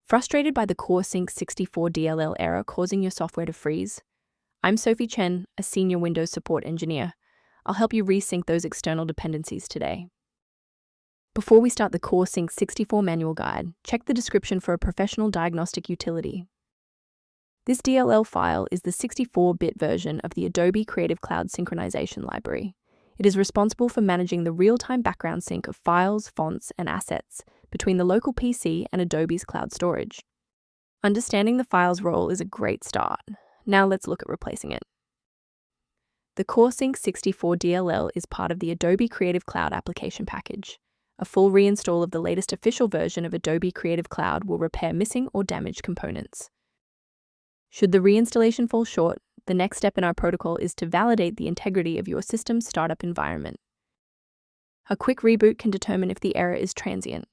Frustrated by the Core Sync 64 DLL error causing your software to freeze? I'm Sophie Chen, a senior Windows support engineer. I'll help you resync those external dependencies today. Before we start the Core Sync 64 manual guide, check the description for a professional diagnostic utility. This DLL file is the 64-bit version of the Adobe Creative Cloud synchronization library. It is responsible for managing the real-time background sync of files, fonts, and assets between the local PC and Adobe's cloud storage. Understanding the file's role is a great start. Now let's look at replacing it. The Core Sync 64 DLL is part of the Adobe Creative Cloud application package. A full reinstall of the latest official version of Adobe Creative Cloud will repair missing or damaged components. Should the reinstallation fall short, the next step in our protocol is to validate the integrity of your system's startup environment. A quick reboot can determine if the error is transient.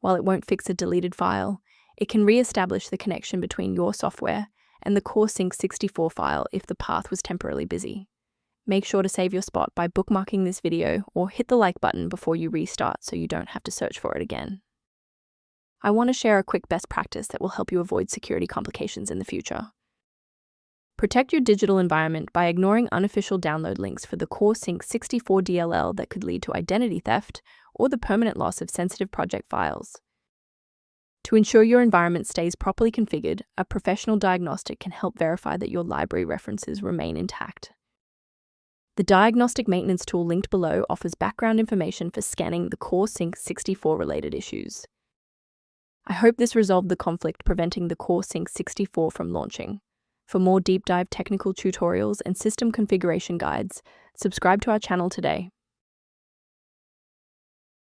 While it won't fix a deleted file, it can re-establish the connection between your software and the Core Sync 64 file if the path was temporarily busy. Make sure to save your spot by bookmarking this video or hit the like button before you restart so you don't have to search for it again. I want to share a quick best practice that will help you avoid security complications in the future. Protect your digital environment by ignoring unofficial download links for the Core Sync 64 DLL that could lead to identity theft or the permanent loss of sensitive project files. To ensure your environment stays properly configured, a professional diagnostic can help verify that your library references remain intact. The diagnostic maintenance tool linked below offers background information for scanning the Core Sync 64 related issues. I hope this resolved the conflict preventing the Core Sync 64 from launching. For more deep dive technical tutorials and system configuration guides, subscribe to our channel today.